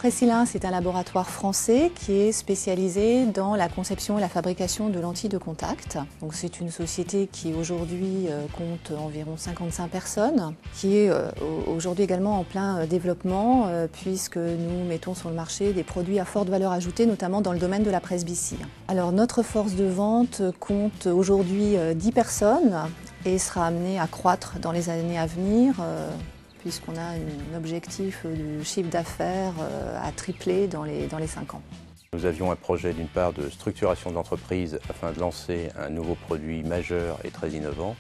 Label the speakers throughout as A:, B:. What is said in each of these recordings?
A: Presilin, c'est un laboratoire français qui est spécialisé dans la conception et la fabrication de lentilles de contact. Donc c'est une société qui aujourd'hui compte environ 55 personnes, qui est aujourd'hui également en plein développement puisque nous mettons sur le marché des produits à forte valeur ajoutée, notamment dans le domaine de la presbytie. Alors notre force de vente compte aujourd'hui 10 personnes et sera amenée à croître dans les années à venir. Puisqu'on a un objectif de chiffre d'affaires à tripler dans les 5 ans.
B: Nous avions un projet d'une part de structuration de l'entreprise afin de lancer un nouveau produit majeur et très innovant,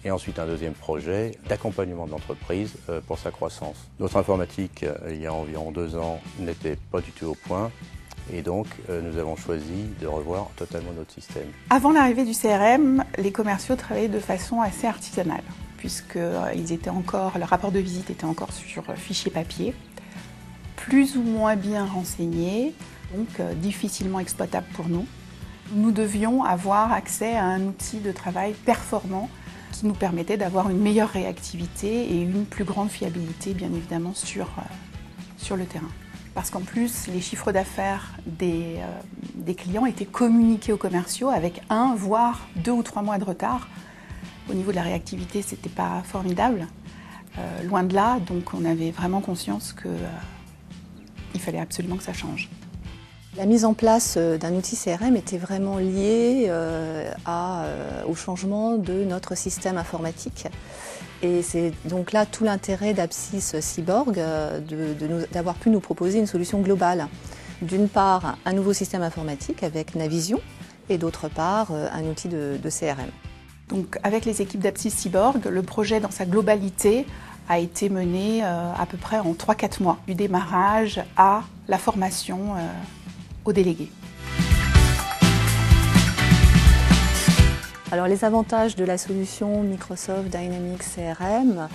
B: et ensuite un deuxième projet d'accompagnement de l'entreprise pour sa croissance. Notre informatique, il y a environ 2 ans, n'était pas du tout au point, et donc nous avons choisi de revoir totalement notre système.
C: Avant l'arrivée du CRM, les commerciaux travaillaient de façon assez artisanale, puisqu'ils étaient encore, le rapport de visite était encore sur fichier papier, plus ou moins bien renseigné, donc difficilement exploitable pour nous. Nous devions avoir accès à un outil de travail performant qui nous permettait d'avoir une meilleure réactivité et une plus grande fiabilité, bien évidemment, sur le terrain. Parce qu'en plus, les chiffres d'affaires des clients étaient communiqués aux commerciaux avec 1, voire 2 ou 3 mois de retard. Au niveau de la réactivité, ce n'était pas formidable, loin de là, donc on avait vraiment conscience qu'il fallait absolument que ça change.
A: La mise en place d'un outil CRM était vraiment liée au changement de notre système informatique. Et c'est donc là tout l'intérêt d'Apsys Cyborg d'avoir pu nous proposer une solution globale. D'une part, un nouveau système informatique avec Navision et d'autre part, un outil de CRM.
C: Donc, avec les équipes d'Apsys Cyborg, le projet dans sa globalité a été mené à peu près en 3-4 mois, du démarrage à la formation aux délégués.
A: Alors les avantages de la solution Microsoft Dynamics CRM,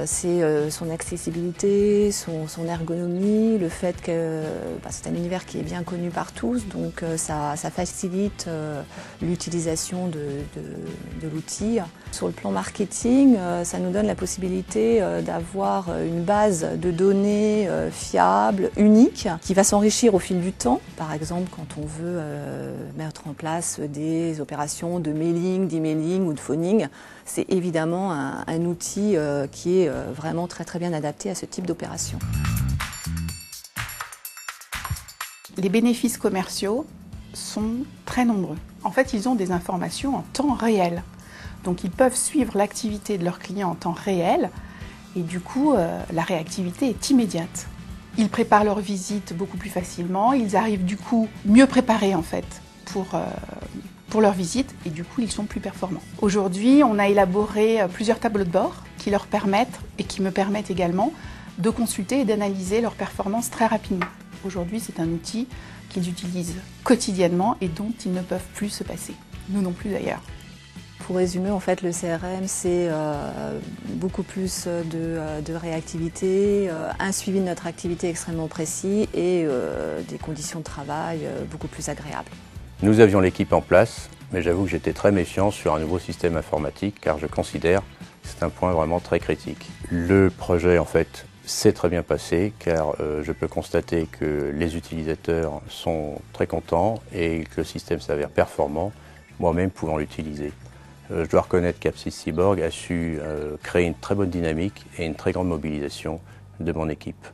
A: c'est son accessibilité, son ergonomie, le fait que c'est un univers qui est bien connu par tous, donc ça facilite l'utilisation de l'outil. Sur le plan marketing, ça nous donne la possibilité d'avoir une base de données fiable, unique, qui va s'enrichir au fil du temps. Par exemple, quand on veut mettre en place des opérations de mailing, d'emailing ou de phoning, c'est évidemment un outil qui est vraiment très bien adapté à ce type d'opération.
C: Les bénéfices commerciaux sont très nombreux. En fait, ils ont des informations en temps réel. Donc ils peuvent suivre l'activité de leurs clients en temps réel et du coup, la réactivité est immédiate. Ils préparent leur visite beaucoup plus facilement, ils arrivent du coup mieux préparés en fait pour leur visite et du coup ils sont plus performants. Aujourd'hui, on a élaboré plusieurs tableaux de bord qui leur permettent et qui me permettent également de consulter et d'analyser leurs performances très rapidement. Aujourd'hui, c'est un outil qu'ils utilisent quotidiennement et dont ils ne peuvent plus se passer. Nous non plus d'ailleurs.
A: Pour résumer, en fait, le CRM, c'est beaucoup plus de réactivité, un suivi de notre activité extrêmement précis et des conditions de travail beaucoup plus agréables.
B: Nous avions l'équipe en place, mais j'avoue que j'étais très méfiant sur un nouveau système informatique car je considère que c'est un point vraiment très critique. Le projet, en fait, s'est très bien passé car je peux constater que les utilisateurs sont très contents et que le système s'avère performant, moi-même pouvant l'utiliser. Je dois reconnaître qu'Apsys Cyborg a su créer une très bonne dynamique et une très grande mobilisation de mon équipe.